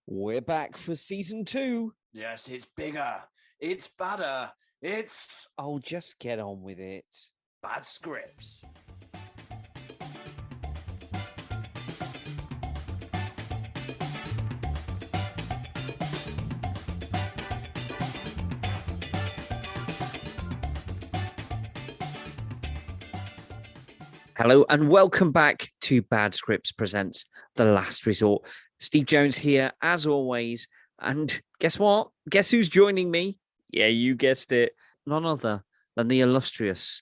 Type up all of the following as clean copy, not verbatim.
We're back for season 2. Yes, it's bigger. It's badder. It's Oh, just get on with it. bad scripts. Hello and welcome back to Bad Scripts Presents The Last Resort. Steve Jones here, as always. And guess what? Guess who's joining me? Yeah, you guessed it. None other than the illustrious,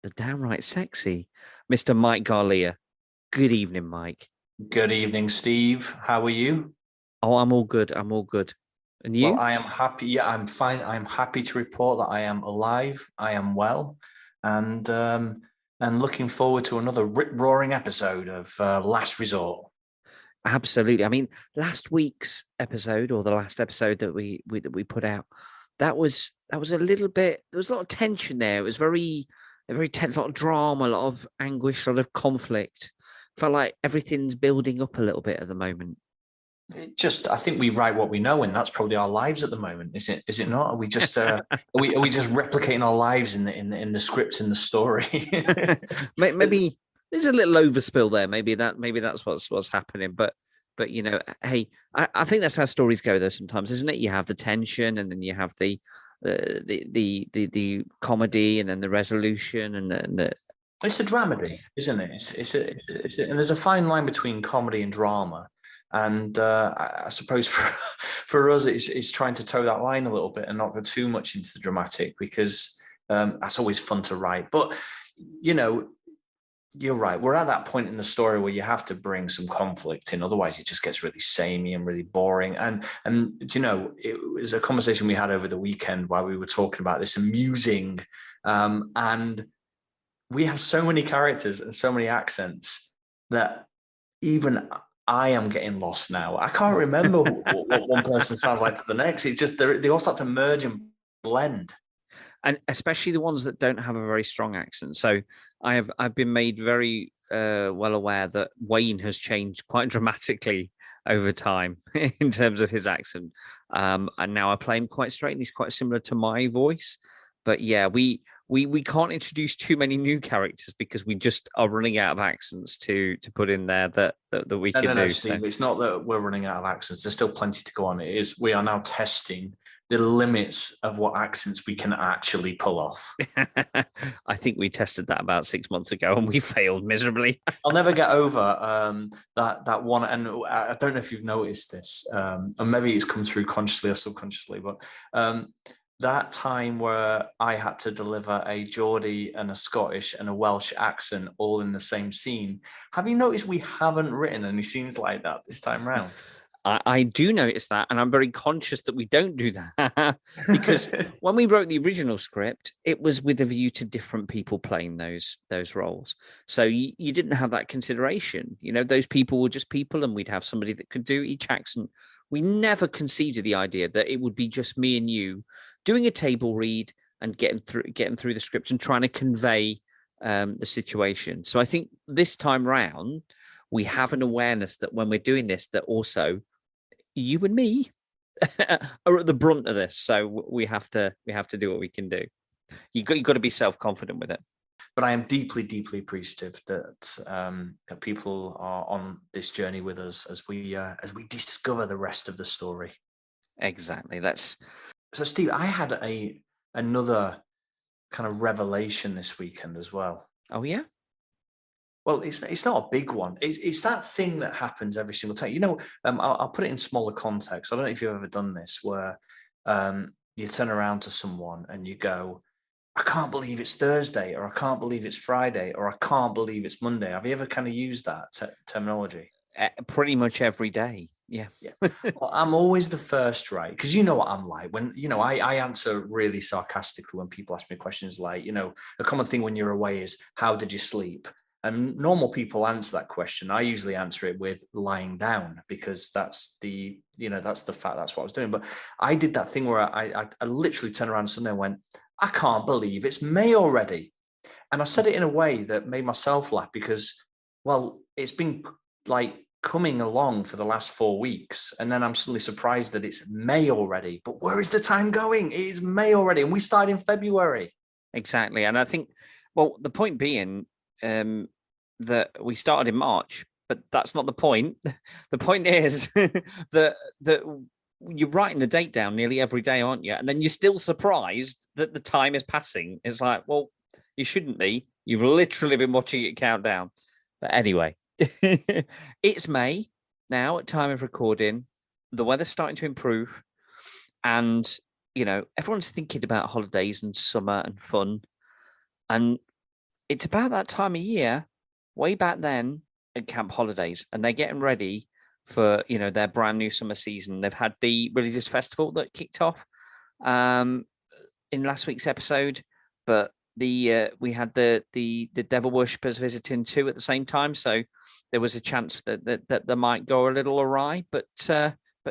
the downright sexy, Mr. Mike Garlia. Good evening, Mike. Good evening, Steve. How are you? Oh, I'm all good. I'm all good. And you? Well, I am happy. Yeah, I'm fine. I'm happy to report that I am alive. I am well, and looking forward to another rip-roaring episode of Last Resort. Absolutely. I mean, last week's episode, or the last episode that we put out, that was a little bit. There was a lot of tension there. It was very tense, a lot of drama, a lot of anguish, a lot of conflict. Felt like everything's building up a little bit at the moment. I think we write what we know, and that's probably our lives at the moment. Is it not? Are we just are we just replicating our lives in the scripts in the story? Maybe there's a little overspill there. Maybe that's what's happening. But you know, hey, I think that's how stories go though sometimes, isn't it? You have the tension, and then you have the comedy, and then the resolution, and the It's a dramedy, isn't it? And there's a fine line between comedy and drama. And I suppose for us, it's trying to toe that line a little bit and not go too much into the dramatic, because that's always fun to write. But, you know, you're right. We're at that point in the story where you have to bring some conflict in. Otherwise, it just gets really samey and really boring. And you know, it was a conversation we had over the weekend while we were talking about this amusing. And we have so many characters and so many accents that even I am getting lost now. I can't remember what one person sounds like to the next. It just they all start to merge and blend, and especially the ones that don't have a very strong accent. So I've been made very well aware that Wayne has changed quite dramatically over time in terms of his accent, and now I play him quite straight, and he's quite similar to my voice. But yeah, we can't introduce too many new characters because we just are running out of accents to put in there that we can do. Steve, so it's not that we're running out of accents. There's still plenty to go on. It is we are now testing the limits of what accents we can actually pull off. I think we tested that about 6 months ago and we failed miserably. I'll never get over that one. And I don't know if you've noticed this, and maybe it's come through consciously or subconsciously, but that time where I had to deliver a Geordie and a Scottish and a Welsh accent all in the same scene. Have you noticed we haven't written any scenes like that this time round? I do notice that, and I'm very conscious that we don't do that because when we wrote the original script, it was with a view to different people playing those roles. So you didn't have that consideration. You know, those people were just people, and we'd have somebody that could do each accent. We never conceived of the idea that it would be just me and you doing a table read and getting through the script and trying to convey the situation. So I think this time round, we have an awareness that when we're doing this, that also you and me are at the brunt of this. So we have to do what we can do. You've got to be self-confident with it. But I am deeply, deeply appreciative that people are on this journey with us as we discover the rest of the story. Exactly. So, Steve, I had another kind of revelation this weekend as well. Oh yeah. Well, it's not a big one. It's that thing that happens every single time. You know, I'll put it in smaller context. I don't know if you've ever done this, where you turn around to someone and you go, "I can't believe it's Thursday," or "I can't believe it's Friday," or "I can't believe it's Monday." Have you ever kind of used that terminology? Pretty much every day. Yeah. Well, I'm always the first, right? Because you know what I'm like. When, you know, I answer really sarcastically when people ask me questions like, you know, a common thing when you're away is, "How did you sleep?" And normal people answer that question. I usually answer it with lying down, because that's the fact, that's what I was doing. But I did that thing where I literally turned around Sunday and went, "I can't believe it's May already." And I said it in a way that made myself laugh because, well, it's been like coming along for the last 4 weeks, and then I'm suddenly surprised that it's May already. But where is the time going? It is May already, and we started in February. Exactly. And I think, well, the point being that we started in March, but that's not the point. The point is that you're writing the date down nearly every day, aren't you? And then you're still surprised that the time is passing. It's like, well, you shouldn't be. You've literally been watching it count down. But anyway, it's May now at time of recording. The weather's starting to improve. And, everyone's thinking about holidays and summer and fun. And it's about that time of year, way back then at Camp Holidays. And they're getting ready for, their brand new summer season. They've had the religious festival that kicked off in last week's episode. But we had the devil worshippers visiting too at the same time, so there was a chance that they might go a little awry, but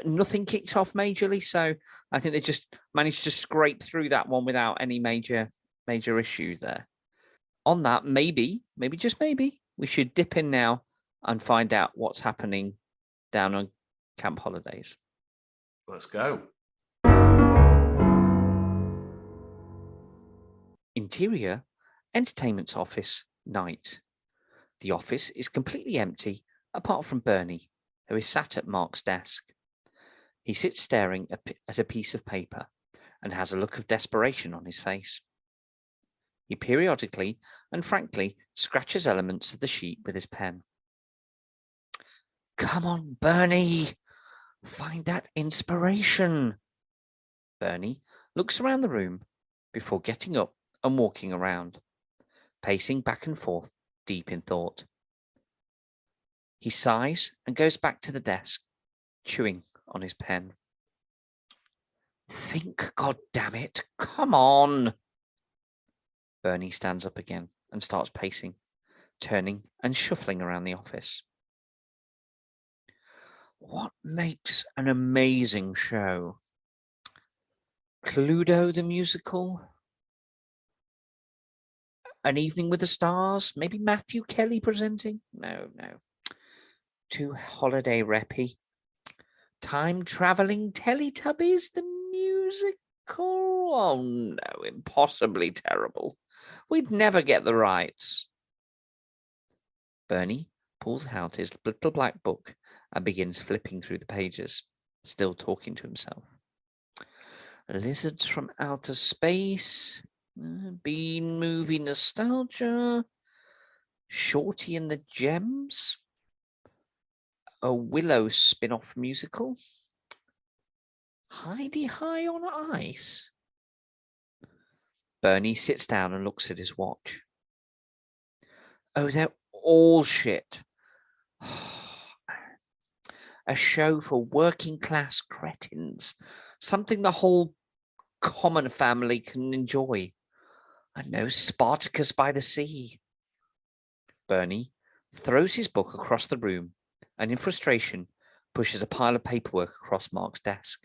nothing kicked off majorly. So I think they just managed to scrape through that one without any major issue there. On that, maybe just maybe we should dip in now and find out what's happening down on Camp Holidays. Let's go. Interior, entertainment's office, night. The office is completely empty, apart from Bernie, who is sat at Mark's desk. He sits staring at a piece of paper and has a look of desperation on his face. He periodically and frankly scratches elements of the sheet with his pen. Come on, Bernie! Find that inspiration! Bernie looks around the room before getting up and walking around, pacing back and forth, deep in thought. He sighs and goes back to the desk, chewing on his pen. Think, goddammit, come on! Bernie stands up again and starts pacing, turning and shuffling around the office. What makes an amazing show? Cluedo the musical? An Evening with the Stars? Maybe Matthew Kelly presenting? No. Too holiday reppy. Time-traveling Teletubbies, the musical? Oh no, impossibly terrible. We'd never get the rights. Bernie pulls out his little black book and begins flipping through the pages, still talking to himself. Lizards from Outer Space, Bean movie nostalgia, Shorty and the Gems, a Willow spin-off musical, Heidi High on Ice. Bernie sits down and looks at his watch. Oh, they're all shit. A show for working class cretins. Something the whole common family can enjoy. I know, Spartacus by the Sea. Bernie throws his book across the room and in frustration pushes a pile of paperwork across Mark's desk,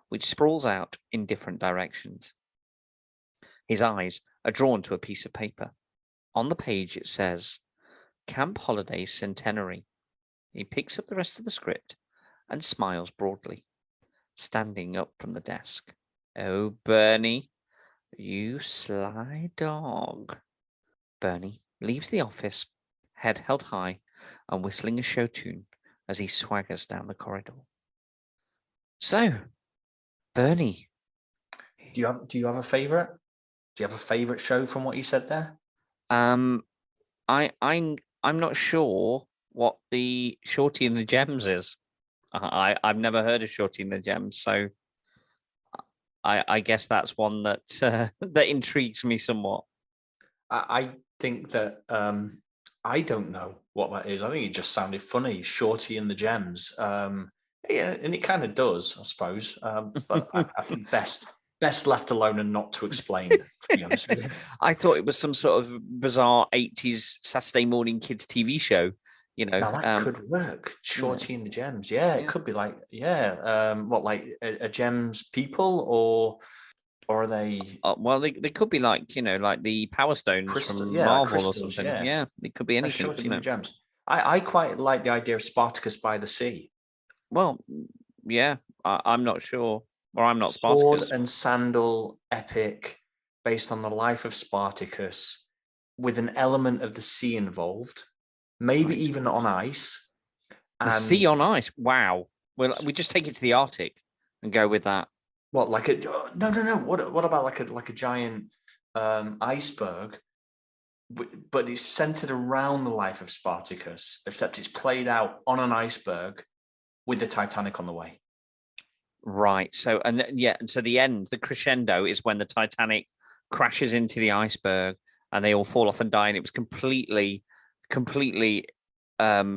which sprawls out in different directions. His eyes are drawn to a piece of paper. On the page it says, Camp Holidays Centenary. He picks up the rest of the script and smiles broadly, standing up from the desk. Oh, Bernie, you sly dog. Bernie leaves the office, head held high and whistling a show tune as he swaggers down the corridor. So, Bernie. Do you have a favourite? Do you have a favourite show from what you said there? I'm not sure what the Shorty and the Gems is. I've never heard of Shorty and the Gems, so I guess that's one that that intrigues me somewhat. I think that I don't know what that is. I think it just sounded funny, Shorty and the Gems. Yeah, and it kind of does, I suppose. But I think best left alone and not to explain, to be honest with you. I thought it was some sort of bizarre 80s Saturday morning kids TV show. Now that could work. Shorty and the Gems. Yeah, it could be like, what, like a Gems people or are they? Well, they could be like, like the Power Stones from Marvel or something. Yeah, it could be anything. Shorty and the Gems. I quite like the idea of Spartacus by the sea. Well, yeah, I'm not sure, or I'm not Sword Spartacus. and sandal epic based on the life of Spartacus with an element of the sea involved, maybe Right. even on ice. The And sea on ice. Wow. Well, we just take it to the Arctic and go with that. what, like a no. What about like a giant iceberg? But it's centered around the life of Spartacus, except it's played out on an iceberg with the Titanic on the way. Right. So, and so the end, the crescendo is when the Titanic crashes into the iceberg and they all fall off and die. And it was completely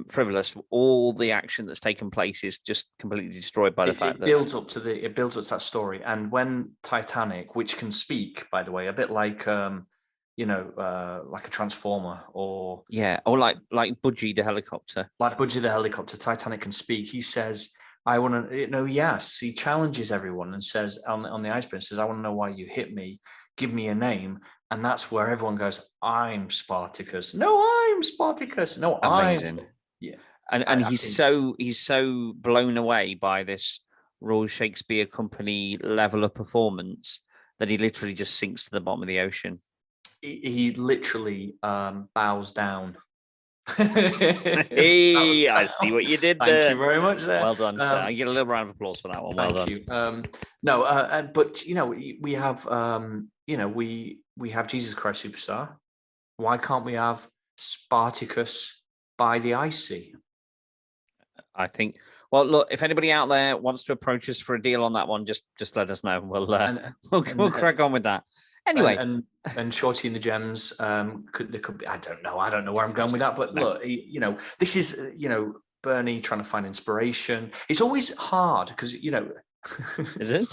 frivolous. All the action that's taken place is just completely destroyed by the fact It that, builds up to that story. And when Titanic, which can speak, by the way, a bit like like a transformer, or yeah, or like Budgie the helicopter. like Budgie the helicopter, Titanic can speak. He says, I want to know. Yes, he challenges everyone and says on the iceberg, says, I want to know why you hit me. Give me a name. And that's where everyone goes, I'm Spartacus. No, I'm Spartacus. No, Amazing. yeah. And I he's think so blown away by this Royal Shakespeare Company level of performance that he literally just sinks to the bottom of the ocean. he literally bows down. Hey, I see what you did Thank there. you very much there. Well done, sir. I get a little round of applause for that one. Well Thank done. you. No, but we have we have Jesus Christ Superstar. Why can't we have Spartacus by the Ice Sea? I think. Well, look, if anybody out there wants to approach us for a deal on that one, just let us know. We'll crack on with that. Anyway, and Shorty and the Gems. There could be. I don't know where I'm going with that. But look, this is Bernie trying to find inspiration. It's always hard because is it?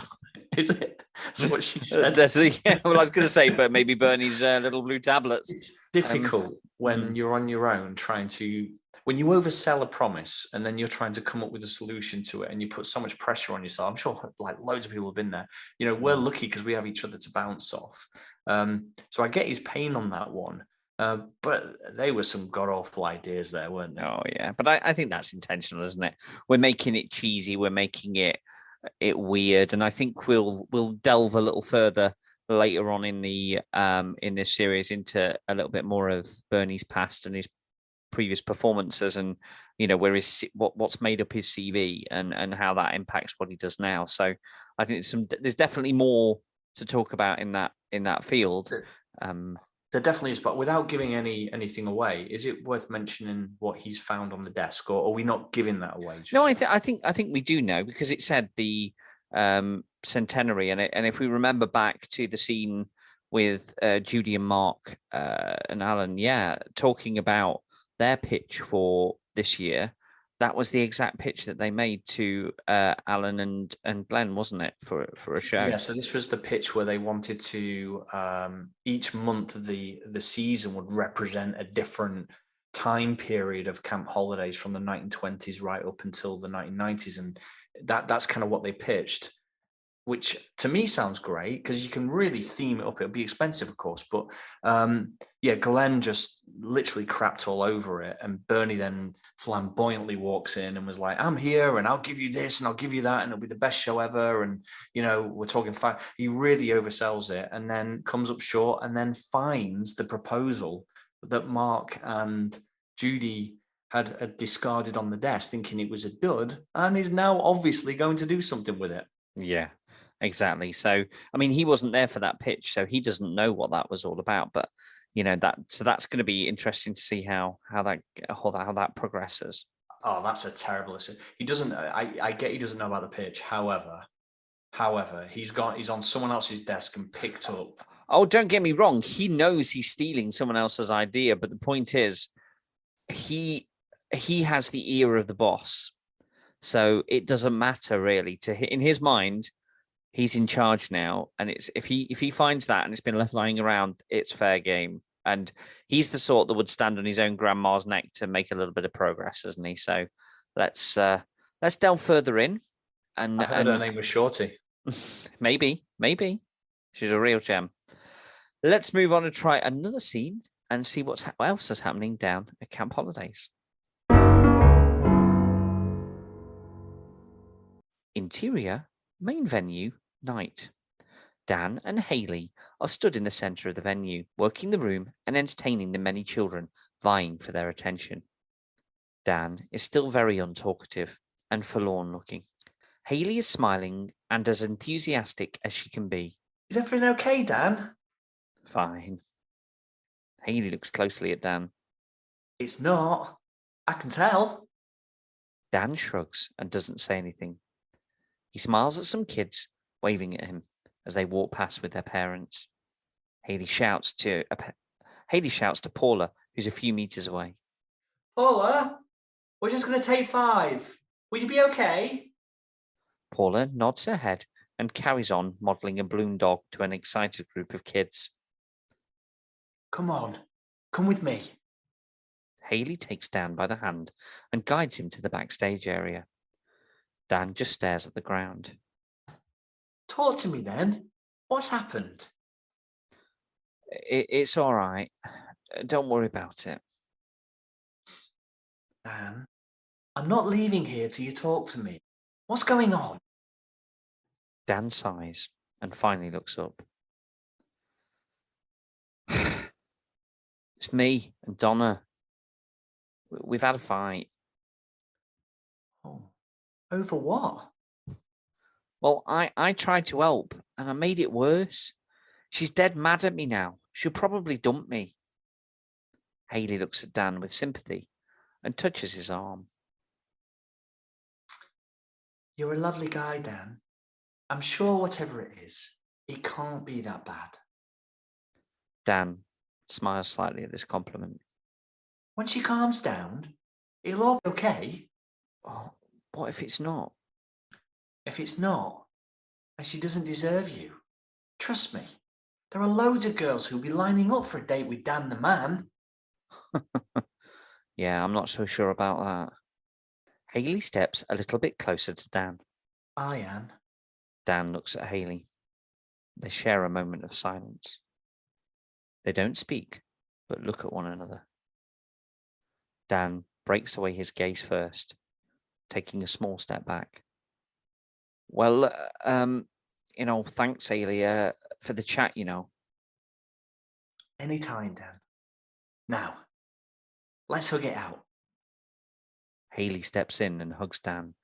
Is it? That's what she said. Yeah, well, I was going to say, but maybe Bernie's little blue tablets. It's difficult when you're on your own when you oversell a promise and then you're trying to come up with a solution to it and you put so much pressure on yourself. I'm sure like loads of people have been there. We're lucky because we have each other to bounce off. So I get his pain on that one. But they were some god awful ideas there, weren't they? Oh yeah, but I think that's intentional, isn't it? We're making it cheesy. We're making it weird, and I think we'll delve a little further later on in this series into a little bit more of Bernie's past and his previous performances, and where what's made up his CV and how that impacts what he does now. So I think there's definitely more to talk about in that field. There definitely is, but without giving anything away, is it worth mentioning what he's found on the desk, or are we not giving that away? No, I think we do know, because it said the centenary, and if we remember back to the scene with Judy and Mark and Alan, talking about their pitch for this year, that was the exact pitch that they made to Alan and Glenn, wasn't it, for a show? Yeah, so this was the pitch where they wanted to each month of the season would represent a different time period of camp holidays from the 1920s right up until the 1990s, and that's kind of what they pitched, which to me sounds great because you can really theme it up. It'll be expensive, of course, but Glenn just literally crapped all over it, and Bernie then flamboyantly walks in and was like, I'm here and I'll give you this and I'll give you that and it'll be the best show ever, and we're talking he really oversells it and then comes up short, and then finds the proposal that Mark and Judy had discarded on the desk thinking it was a dud, and is now obviously going to do something with it. Yeah, exactly. So, I mean, he wasn't there for that pitch, so he doesn't know what that was all about. But that's going to be interesting to see how that progresses. Oh, that's a terrible listen. He doesn't. I get he doesn't know about the pitch. However, he's on someone else's desk and picked up. Oh, don't get me wrong. He knows he's stealing someone else's idea, but the point is, he has the ear of the boss. So it doesn't matter really in his mind. He's in charge now, and it's if he finds that and it's been left lying around, it's fair game. And he's the sort that would stand on his own grandma's neck to make a little bit of progress, isn't he? So let's delve further in. And I heard her name was Shorty. maybe she's a real gem. Let's move on and try another scene and see what else is happening down at Camp Holidays. Interior, main venue, night. Dan and Hayley are stood in the centre of the venue, working the room and entertaining the many children vying for their attention. Dan is still very untalkative and forlorn looking. Hayley is smiling and as enthusiastic as she can be. Is everything okay, Dan? Fine. Hayley looks closely at Dan. It's not. I can tell. Dan shrugs and doesn't say anything. He smiles at some kids, waving at him as they walk past with their parents. Hayley shouts to Paula, who's a few meters away. Paula, we're just going to take 5. Will you be okay? Paula nods her head and carries on modelling a balloon dog to an excited group of kids. Come on, come with me. Hayley takes Dan by the hand and guides him to the backstage area. Dan just stares at the ground. Talk to me then. What's happened? It's all right. Don't worry about it. Dan, I'm not leaving here till you talk to me. What's going on? Dan sighs and finally looks up. It's me and Donna. We've had a fight. Oh, over what? Well, I tried to help and I made it worse. She's dead mad at me now. She'll probably dump me. Hayley looks at Dan with sympathy and touches his arm. You're a lovely guy, Dan. I'm sure whatever it is, it can't be that bad. Dan smiles slightly at this compliment. When she calms down, it'll all be okay. Oh, what if it's not? If it's not, and she doesn't deserve you, trust me, there are loads of girls who'll be lining up for a date with Dan the man. Yeah, I'm not so sure about that. Hayley steps a little bit closer to Dan. I am. Dan looks at Hayley. They share a moment of silence. They don't speak, but look at one another. Dan breaks away his gaze first, taking a small step back. Well, thanks, Hayley, for the chat, Anytime, Dan. Now, let's hug it out. Hayley steps in and hugs Dan,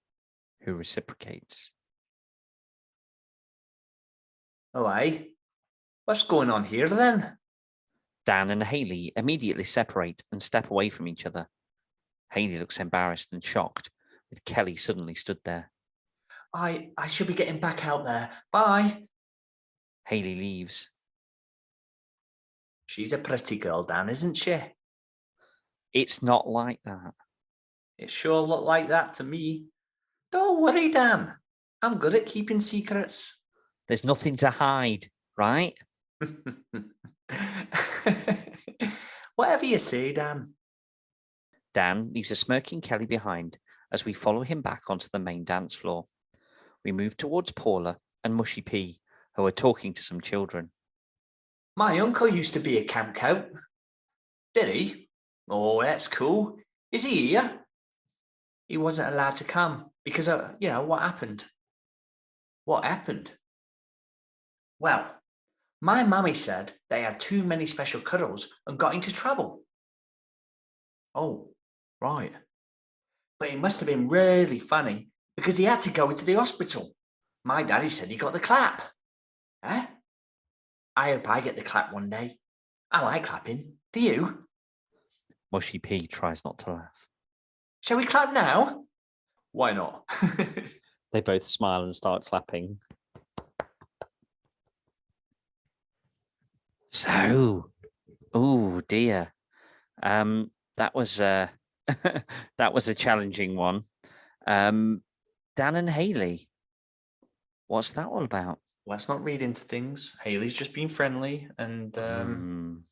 who reciprocates. Oh, aye? What's going on here then? Dan and Hayley immediately separate and step away from each other. Hayley looks embarrassed and shocked, with Kelly suddenly stood there. I should be getting back out there. Bye. Hayley leaves. She's a pretty girl, Dan, isn't she? It's not like that. It sure looked like that to me. Don't worry, Dan. I'm good at keeping secrets. There's nothing to hide, right? Whatever you say, Dan. Dan leaves a smirking Kelly behind as we follow him back onto the main dance floor. We move towards Paula and Mushy P, who are talking to some children. My uncle used to be a camp coat. Did he? Oh, that's cool. Is he here? He wasn't allowed to come because, what happened? What happened? Well, my mummy said they had too many special cuddles and got into trouble. Oh, right. But it must have been really funny because he had to go into the hospital. My daddy said he got the clap. Eh? I hope I get the clap one day. I like clapping. Do you? Mushy P tries not to laugh. Shall we clap now? Why not? They both smile and start clapping. So, oh dear. That was that was a challenging one. Dan and Hayley, what's that all about? Let's not read into things. Hayley's just being friendly, and Dan.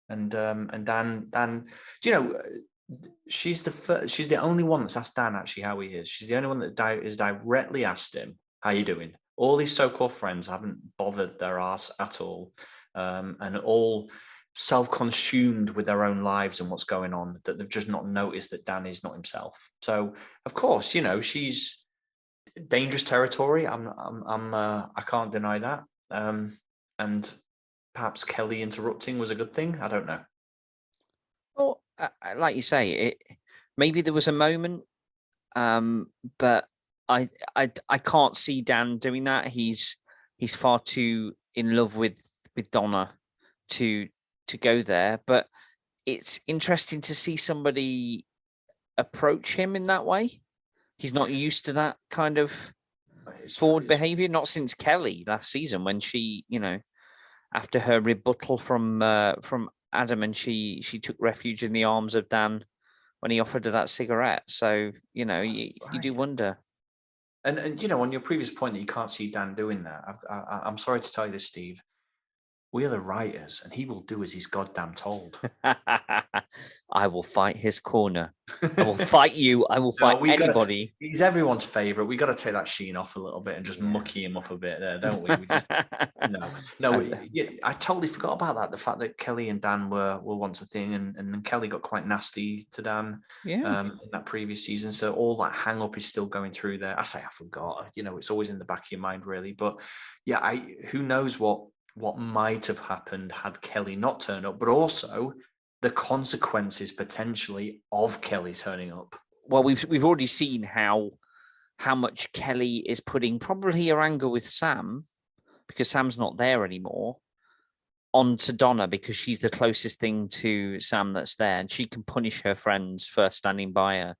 Do you know? She's the only one that's asked Dan actually how he is. She's the only one that is directly asked him, "How you doing?" All these so-called friends haven't bothered their ass at all, and all self-consumed with their own lives and what's going on, that they've just not noticed that Dan is not himself. So, of course, she's dangerous territory. I can't deny that. And perhaps Kelly interrupting was a good thing. I don't know. Well, like you say, maybe there was a moment, but I can't see Dan doing that. He's far too in love with Donna to go there. But it's interesting to see somebody approach him in that way. He's not used to that kind of forward behavior. Not since Kelly last season, when she, after her rebuttal from Adam, and she took refuge in the arms of Dan when he offered her that cigarette. So you do wonder. And on your previous point that you can't see Dan doing that, I'm sorry to tell you this, Steve. We are the writers, and he will do as he's goddamn told. I will fight his corner. I will fight you. I will fight anybody. He's everyone's favorite. We got to take that sheen off a little bit and just mucky him up a bit there, don't we? I totally forgot about that. The fact that Kelly and Dan were once a thing, and then Kelly got quite nasty to Dan in that previous season. So all that hang up is still going through there. I forgot. It's always in the back of your mind, really. But yeah, who knows what might have happened had Kelly not turned up, but also the consequences potentially of Kelly turning up. Well, we've already seen how much Kelly is putting probably her anger with Sam, because Sam's not there anymore, onto Donna, because she's the closest thing to Sam that's there, and she can punish her friends for standing by her.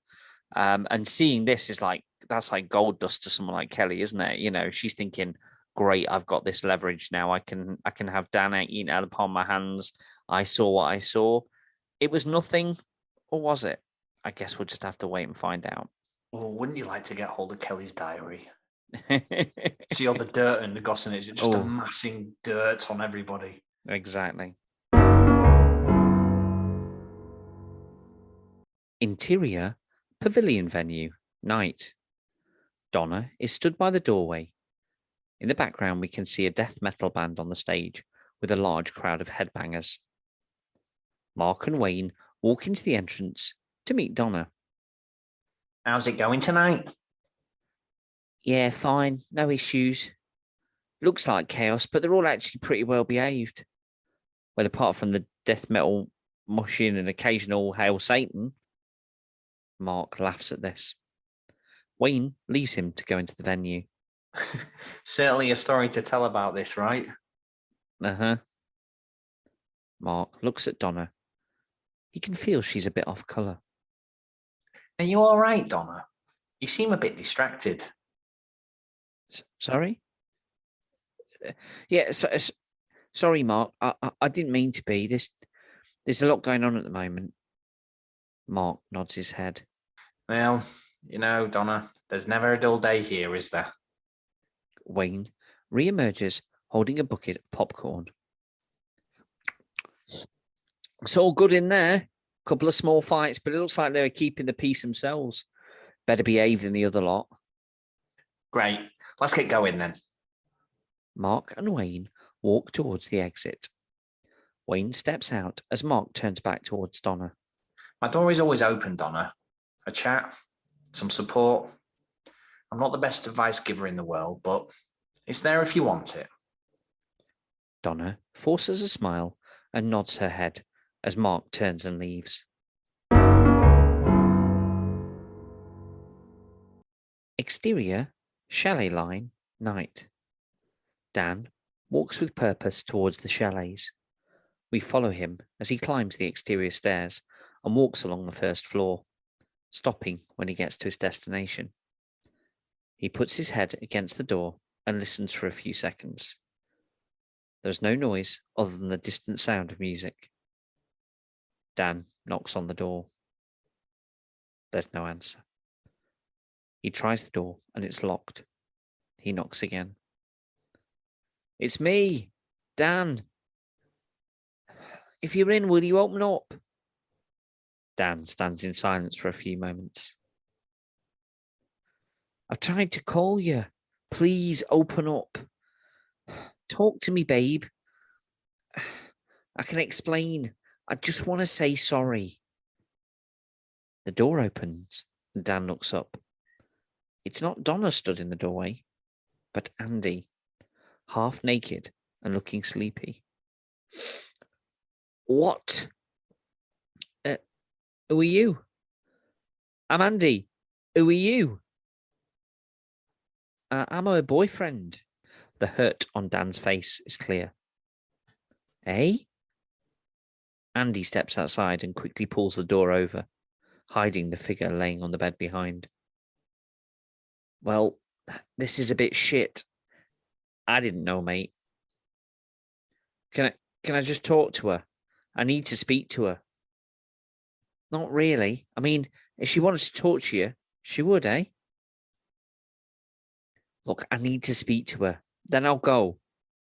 And seeing this is that's like gold dust to someone like Kelly, isn't it? She's thinking, great, I've got this leverage now. I can have Dan eaten out of the palm of my hands. I saw what I saw. It was nothing, or was it? I guess we'll just have to wait and find out. Well, wouldn't you like to get hold of Kelly's diary? See all the dirt and the gossip, it's just amassing dirt on everybody. Exactly. Interior Pavilion venue, night. Donna is stood by the doorway. In the background, we can see a death metal band on the stage with a large crowd of headbangers. Mark and Wayne walk into the entrance to meet Donna. How's it going tonight? Yeah, fine. No issues. Looks like chaos, but they're all actually pretty well behaved. Well, apart from the death metal mushing and occasional Hail Satan. Mark laughs at this. Wayne leaves him to go into the venue. Certainly a story to tell about this, right? Uh-huh. Mark looks at Donna. He can feel she's a bit off colour. Are you all right, Donna? You seem a bit distracted. Sorry? Yeah, sorry, Mark. I didn't mean to be. There's a lot going on at the moment. Mark nods his head. Well, Donna, there's never a dull day here, is there? Wayne re-emerges holding a bucket of popcorn. It's all good in there. Couple of small fights, but it looks like they're keeping the peace themselves. Better behave than the other lot. Great. Let's get going then. Mark and Wayne walk towards the exit. Wayne steps out as Mark turns back towards Donna. My door is always open, Donna. A chat, some support. I'm not the best advice giver in the world, but it's there if you want it. Donna forces a smile and nods her head as Mark turns and leaves. Exterior, chalet line, night. Dan walks with purpose towards the chalets. We follow him as he climbs the exterior stairs and walks along the first floor, stopping when he gets to his destination. He puts his head against the door and listens for a few seconds. There's no noise other than the distant sound of music. Dan knocks on the door. There's no answer. He tries the door and it's locked. He knocks again. It's me, Dan. If you're in, will you open up? Dan stands in silence for a few moments. I've tried to call you. Please open up. Talk to me, babe. I can explain. I just want to say sorry. The door opens and Dan looks up. It's not Donna stood in the doorway, but Andy, half naked and looking sleepy. What? Who are you? I'm Andy. Who are you? I'm her boyfriend. The hurt on Dan's face is clear. Eh? Andy steps outside and quickly pulls the door over, hiding the figure laying on the bed behind. Well, this is a bit shit. I didn't know, mate. Can I just talk to her? I need to speak to her. Not really. I mean, if she wanted to talk to you, she would, eh? Look, I need to speak to her. Then I'll go.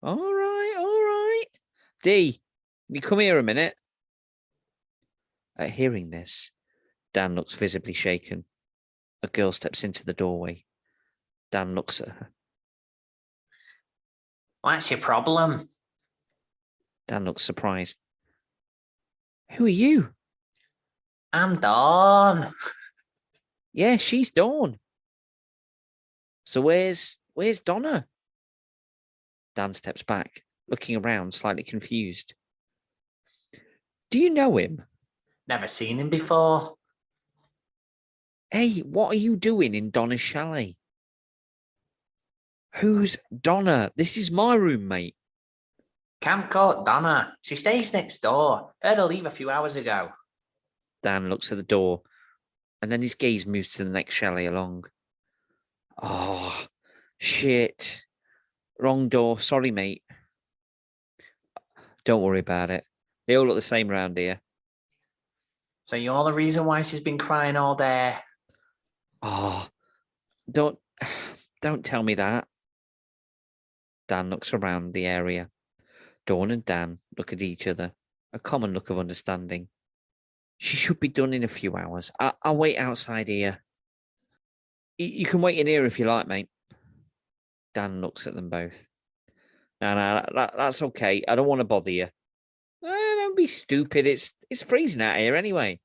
All right, all right. D, can you come here a minute? At hearing this, Dan looks visibly shaken. A girl steps into the doorway. Dan looks at her. What's your problem? Dan looks surprised. Who are you? I'm Dawn. Yeah, she's Dawn. So where's Donna? Dan steps back, looking around, slightly confused. Do you know him? Never seen him before. Hey, what are you doing in Donna's chalet? Who's Donna? This is my room, mate. Campcourt Donna. She stays next door. Heard her leave a few hours ago. Dan looks at the door, and then his gaze moves to the next chalet along. Oh, shit. Wrong door. Sorry, mate. Don't worry about it. They all look the same around here. So you're the reason why she's been crying all day? Oh, don't tell me that. Dan looks around the area. Dawn and Dan look at each other, a common look of understanding. She should be done in a few hours. I'll wait outside here. You can wait in here if you like, mate. Dan looks at them both. No, that's okay. I don't want to bother you. Don't be stupid. It's freezing out here anyway.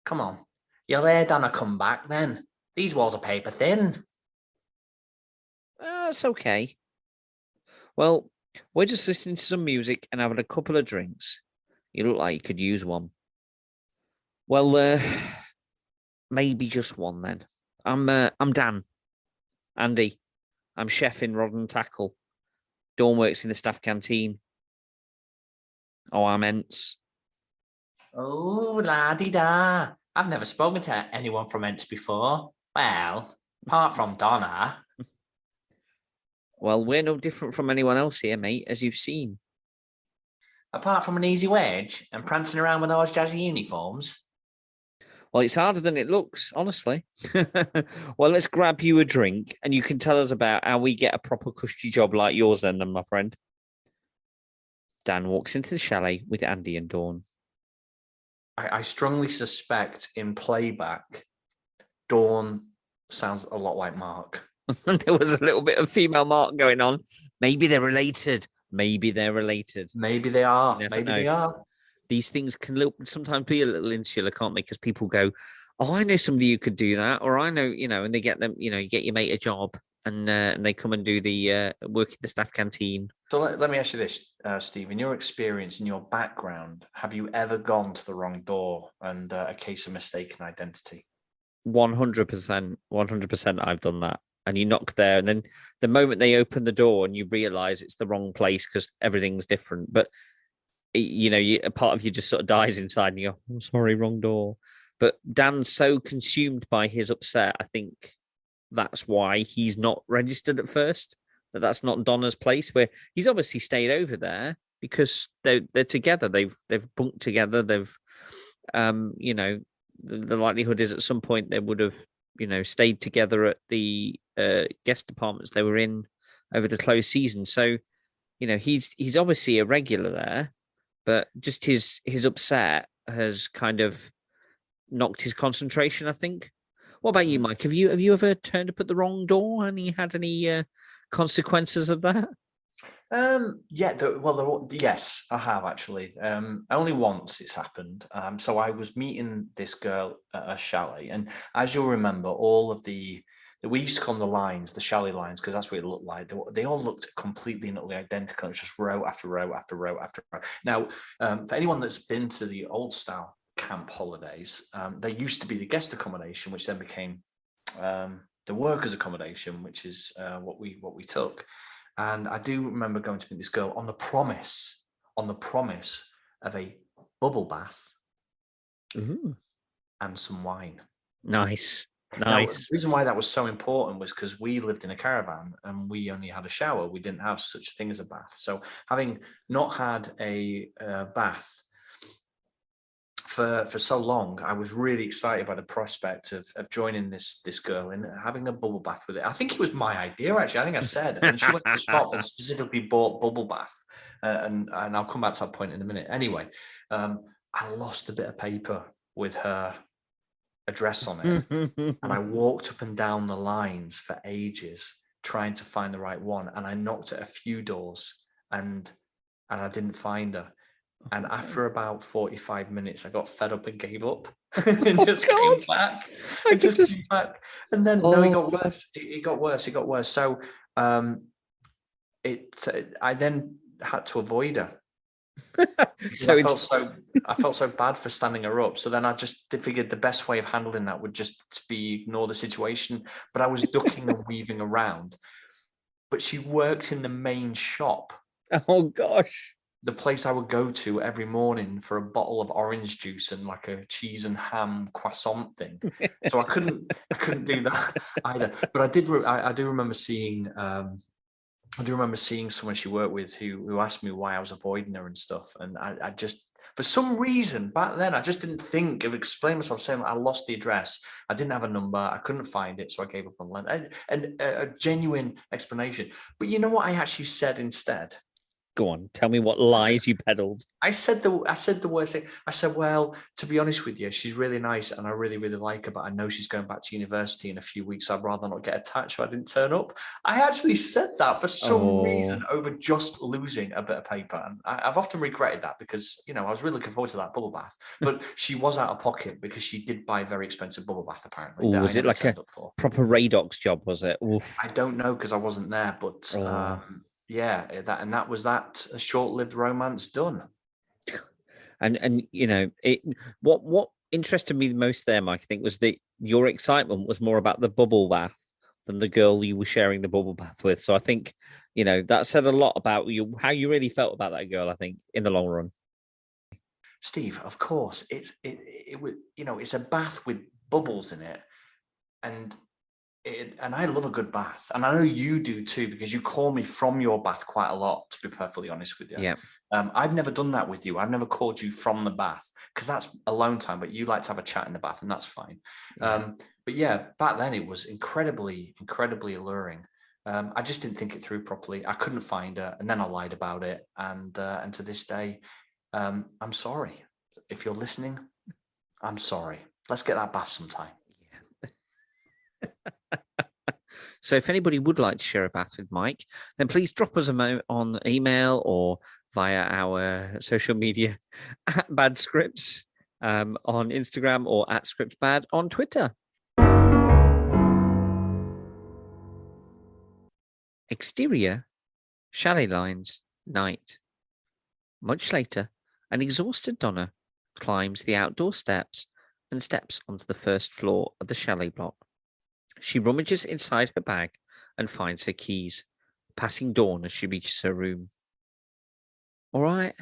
Come on. You'll hear Donna come back then. These walls are paper thin. That's okay. Well, we're just listening to some music and having a couple of drinks. You look like you could use one. Well, maybe just one then. I'm Dan. Andy. I'm chef in Rod and Tackle. Dawn works in the staff canteen. Oh, I'm Ents. Oh, la-di-da. I've never spoken to anyone from Ents before. Well, apart from Donna. Well, we're no different from anyone else here, mate, as you've seen. Apart from an easy wage and prancing around with those jazzy uniforms. Well, it's harder than it looks, honestly. Well, let's grab you a drink and you can tell us about how we get a proper cushy job like yours then, my friend. Dan walks into the chalet with Andy and Dawn. I strongly suspect in playback, Dawn sounds a lot like Mark. There was a little bit of female Mark going on. Maybe they're related. Maybe they're related. Maybe they are. Maybe they are. These things can sometimes be a little insular, can't they? Because people go, oh, I know somebody who could do that. Or I know, and they get them, you get your mate a job and they come and do the work in the staff canteen. So let me ask you this, Steve. In your experience, in your background, have you ever gone to the wrong door and a case of mistaken identity? 100%. 100% I've done that. And you knock there, and then the moment they open the door and you realise it's the wrong place because everything's different. But, a part of you just sort of dies inside and you go, I'm sorry, wrong door. But Dan's so consumed by his upset, I think that's why he's not registered at first, that's not Donna's place, where he's obviously stayed over there because they're together. They've bunked together. They've, the likelihood is at some point they would have, stayed together at the guest apartments they were in over the closed season. So, he's obviously a regular there, but just his upset has kind of knocked his concentration, I think. What about you, Mike? Have you ever turned up at the wrong door and you had any consequences of that? Yeah, yes, I have actually. Only once it's happened. So I was meeting this girl at a chalet, and as you'll remember, all of the we used to call them the lines, the chalet lines, because that's what it looked like. They all looked completely and utterly identical. It's just row after row after row after row. Now, for anyone that's been to the old style camp holidays, there used to be the guest accommodation, which then became the workers' accommodation, which is what we took. And I do remember going to meet this girl on the promise of a bubble bath and some wine. Nice. Now, the reason why that was so important was because we lived in a caravan and we only had a shower. We didn't have such a thing as a bath. So having not had a bath for so long, I was really excited by the prospect of joining this girl and having a bubble bath with it. I think it was my idea, actually. I think I said, and she went to the shop and specifically bought bubble bath. And I'll come back to that point in a minute. Anyway, I lost a bit of paper with her address on it. And I walked up and down the lines for ages trying to find the right one. And I knocked at a few doors and I didn't find her. And after about 45 minutes, I got fed up and gave up and just came back. Came back. And then no, it got worse. It got worse. So I then had to avoid her. So I felt so bad for standing her up. So then I just figured the best way of handling that would just be ignore the situation. But I was ducking and weaving around. But she worked in the main shop. Oh gosh. The place I would go to every morning for a bottle of orange juice and like a cheese and ham croissant thing. So I couldn't do that either. But I do remember seeing someone she worked with who asked me why I was avoiding her and stuff. And I just, for some reason back then, I just didn't think of explaining myself, saying I lost the address. I didn't have a number. I couldn't find it. So I gave up on land. And a genuine explanation. But you know what I actually said instead? Go on, tell me what lies you peddled. I said the worst thing. I said, well, to be honest with you, she's really nice and I really, really like her, but I know she's going back to university in a few weeks. So I'd rather not get attached, so I didn't turn up. I actually said that for some reason over just losing a bit of paper. And I've often regretted that because, I was really looking forward to that bubble bath. But she was out of pocket because she did buy a very expensive bubble bath, apparently. Was it like a proper Radox job, was it? Oof. I don't know because I wasn't there, but... yeah, that was that a short-lived romance done. And what interested me the most there, Mike, I think, was that your excitement was more about the bubble bath than the girl you were sharing the bubble bath with. So I think, that said a lot about you, how you really felt about that girl, I think, in the long run. Steve, of course, it's a bath with bubbles in it, and I love a good bath, and I know you do too, because you call me from your bath quite a lot, to be perfectly honest with you. Yeah. I've never done that with you. I've never called you from the bath because that's alone time, but you like to have a chat in the bath, and that's fine. Yeah. But yeah, back then it was incredibly, incredibly alluring. I just didn't think it through properly. I couldn't find her, and then I lied about it. And to this day, I'm sorry. If you're listening, I'm sorry. Let's get that bath sometime. So if anybody would like to share a bath with Mike, then please drop us a note on email or via our social media at Bad Scripts on Instagram or at ScriptBad on Twitter. Exterior, chalet lines, night. Much later, an exhausted Donna climbs the outdoor steps and steps onto the first floor of the chalet block. She rummages inside her bag and finds her keys, passing Dawn as she reaches her room. All right.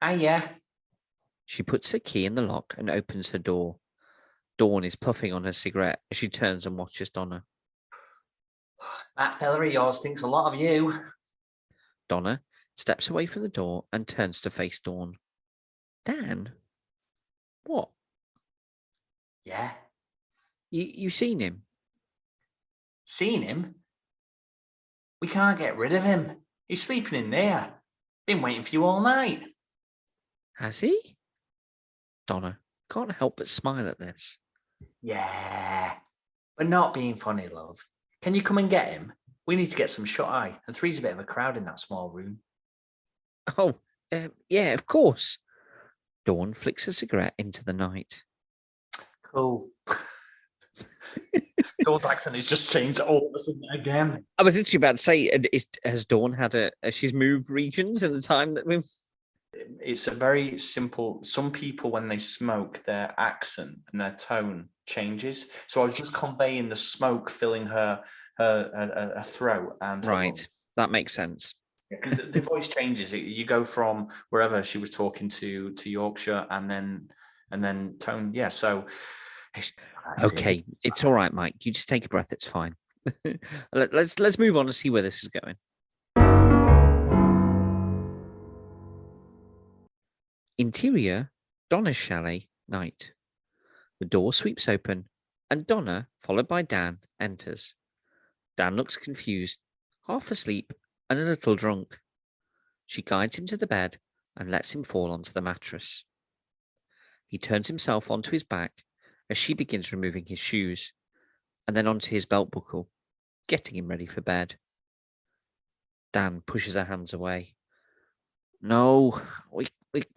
Yeah. She puts her key in the lock and opens her door. Dawn is puffing on her cigarette as she turns and watches Donna. That fella of yours thinks a lot of you. Donna steps away from the door and turns to face Dawn. Dan? What? Yeah. You seen him? Seen him? We can't get rid of him. He's sleeping in there. Been waiting for you all night. Has he? Donna can't help but smile at this. Yeah, but not being funny, love. Can you come and get him? We need to get some shut eye. And 3's a bit of a crowd in that small room. Oh, yeah, of course. Dawn flicks a cigarette into the night. Cool. Dawn's accent has just changed all of a sudden again. I was literally about to say, has Dawn had she's moved regions in the time that we've... It's a very simple. Some people, when they smoke, their accent and their tone changes. So I was just conveying the smoke filling her throat and her Right. lungs. That makes sense. Because the voice changes. You go from wherever she was talking to Yorkshire, and then tone. Yeah. So okay, it's all right, Mike. You just take a breath. It's fine. Let's move on and see where this is going. Interior, Donna's chalet, night. The door sweeps open, and Donna, followed by Dan, enters. Dan looks confused, half asleep, and a little drunk. She guides him to the bed and lets him fall onto the mattress. He turns himself onto his back as she begins removing his shoes, and then onto his belt buckle, getting him ready for bed. Dan pushes her hands away. No, we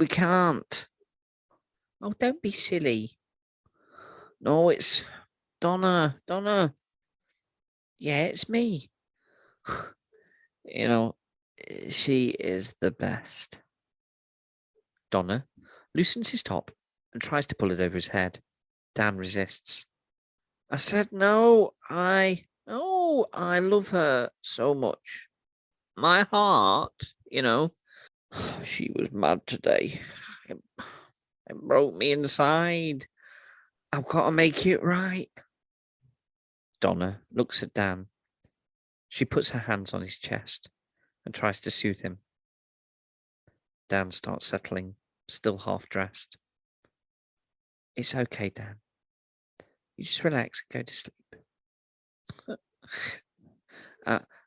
can't. Oh, don't be silly. No, it's Donna. Yeah, it's me. She is the best. Donna loosens his top and tries to pull it over his head. Dan resists. I said no, I love her so much. My heart, she was mad today. It broke me inside. I've got to make it right. Donna looks at Dan. She puts her hands on his chest and tries to soothe him. Dan starts settling, still half dressed. It's okay, Dan. You just relax and go to sleep.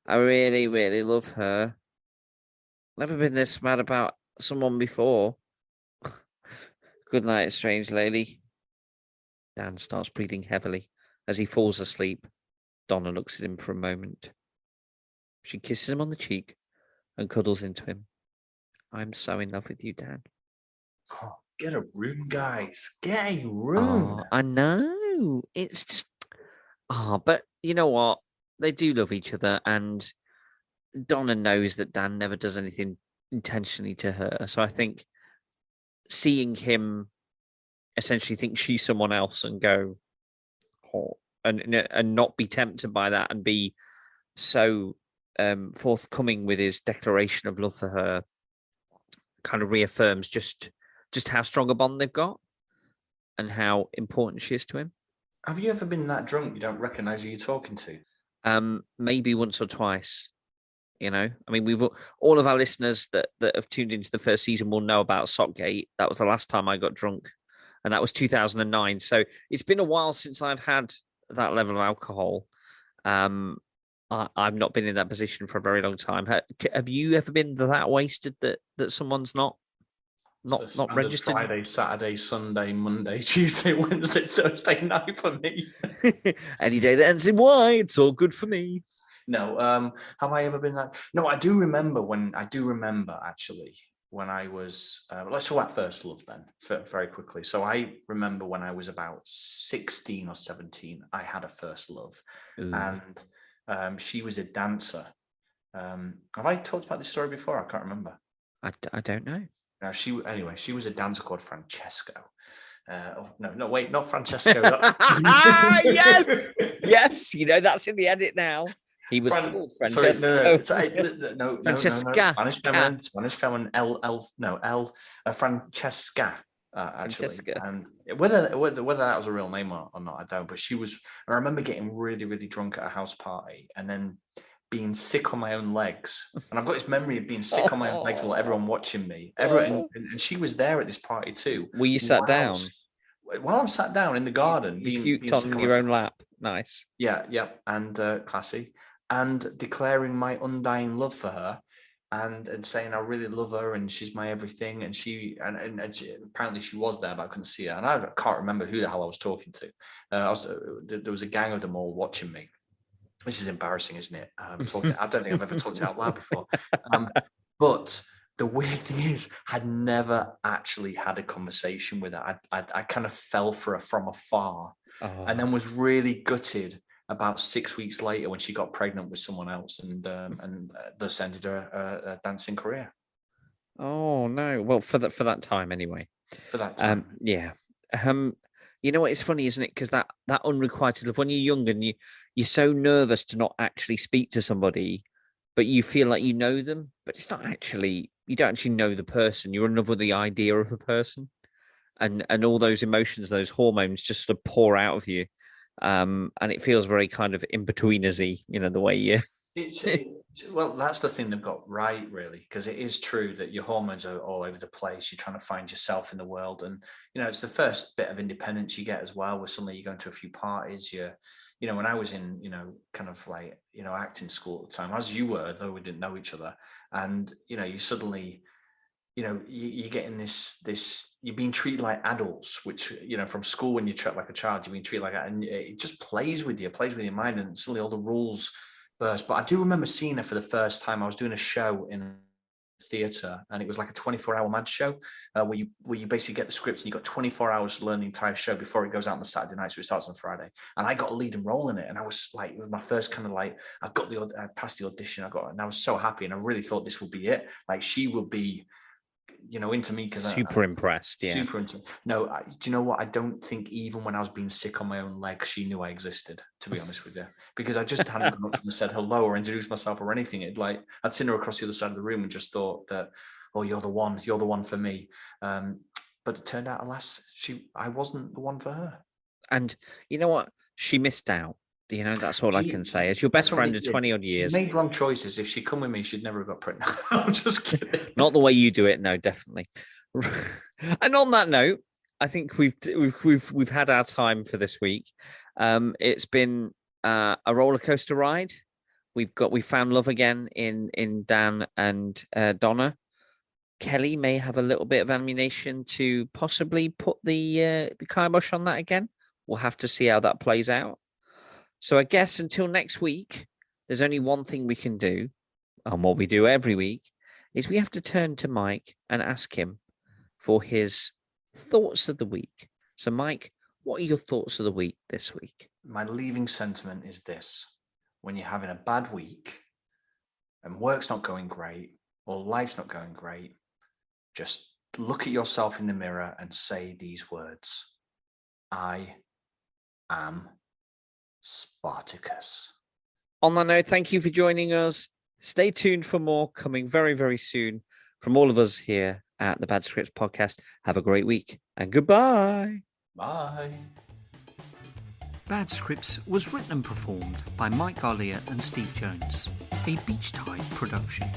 I really, really love her. Never been this mad about someone before. Good night, strange lady. Dan starts breathing heavily as he falls asleep. Donna looks at him for a moment. She kisses him on the cheek and cuddles into him. I'm so in love with you, Dan. Oh, get a room, guys. Get a room. Oh, I know. It's just... but you know what? They do love each other, and Donna knows that Dan never does anything intentionally to her. So I think seeing him essentially think she's someone else and go, and not be tempted by that and be so forthcoming with his declaration of love for her, kind of reaffirms just how strong a bond they've got and how important she is to him. Have you ever been that drunk you don't recognize who you're talking to? Maybe once or twice. I mean, we've all of our listeners that have tuned into the first season will know about Sockgate. That was the last time I got drunk, and that was 2009. So it's been a while since I've had that level of alcohol. I've not been in that position for a very long time. Have you ever been that wasted that someone's not registered? Friday, Saturday, Sunday, Monday, Tuesday, Wednesday, Thursday night for me. Any day that ends in Y, it's all good for me. No, have I ever been that? No, I do remember actually when I was. Let's talk about first love then, very quickly. So I remember when I was about 16 or 17, I had a first love. Ooh. And she was a dancer. Have I talked about this story before? I can't remember. I don't know. Now she was a dancer called Francesco. Wait, not Francesco. Yes, that's in the edit now. He was called Francesco. Francesca. Spanish feminine. Francesca. Actually, Francesca. And whether that was a real name or not, I don't. But she was. I remember getting really, really drunk at a house party, and then being sick on my own legs. And I've got this memory of being sick on my own legs while everyone watching me. And she was there at this party too. Were you sat down? While I'm sat down in the garden, you puked on your own lap. Nice. Yeah, and classy. And declaring my undying love for her, and saying I really love her and she's my everything. And she apparently she was there, but I couldn't see her. And I can't remember who the hell I was talking to. There was a gang of them all watching me. This is embarrassing, isn't it? I don't think I've ever talked it out loud before. But the weird thing is, I'd never actually had a conversation with her. I kind of fell for her from afar, and then was really gutted about 6 weeks later when she got pregnant with someone else, and thus ended her dancing career. Oh no! Well, for that time anyway. For that time, yeah. You know what? It's funny, isn't it? Because that unrequited love, when you're young and you're so nervous to not actually speak to somebody, but you feel like you know them, but it's not actually. You don't actually know the person. You're in love with the idea of a person, and all those emotions, those hormones, just sort of pour out of you, and it feels very kind of in betweenersy. You know, the way you. Well, that's the thing they've got right, really, because it is true that your hormones are all over the place. You're trying to find yourself in the world, and it's the first bit of independence you get as well. Where suddenly you're going to a few parties. When I was in, kind of like acting school at the time, as you were, though we didn't know each other, and you suddenly, you're getting this. You're being treated like adults, which from school when you treat like a child, you're being treated like that, and it just plays with your mind, and suddenly all the rules. But I do remember seeing her for the first time. I was doing a show in a theatre, and it was like a 24-hour mad show where you basically get the scripts and you got 24 hours to learn the entire show before it goes out on the Saturday night, so it starts on Friday. And I got a lead and role in it, and I was like, it was my first kind of like, I passed the audition, and I was so happy, and I really thought this would be it. Like, she would be into me, because super impressed. Yeah. Super into. No, do you know what? I don't think even when I was being sick on my own leg, she knew I existed, to be honest with you, because I just hadn't gone up to her and said hello or introduced myself or anything. I'd seen her across the other side of the room and just thought that, oh, you're the one for me. But it turned out, alas, I wasn't the one for her. And you know what? She missed out. That's all I can say. As your best friend of 20 odd years. She made wrong choices. If she'd come with me, she'd never have got pregnant. I'm just kidding. Not the way you do it. No, definitely. And on that note, I think we've had our time for this week. It's been a roller coaster ride. We found love again in Dan and Donna. Kelly may have a little bit of ammunition to possibly put the kibosh on that again. We'll have to see how that plays out. So I guess until next week, there's only one thing we can do, and what we do every week, is we have to turn to Mike and ask him for his thoughts of the week. So Mike, what are your thoughts of the week this week? My leaving sentiment is this: when you're having a bad week and work's not going great or life's not going great, just look at yourself in the mirror and say these words: I am Spartacus. On that note, thank you for joining us. Stay tuned for more coming very, very soon from all of us here at the Bad Scripts Podcast. Have a great week and goodbye. Bye. Bad Scripts was written and performed by Mike Garlia and Steve Jones, a Beach Tide production.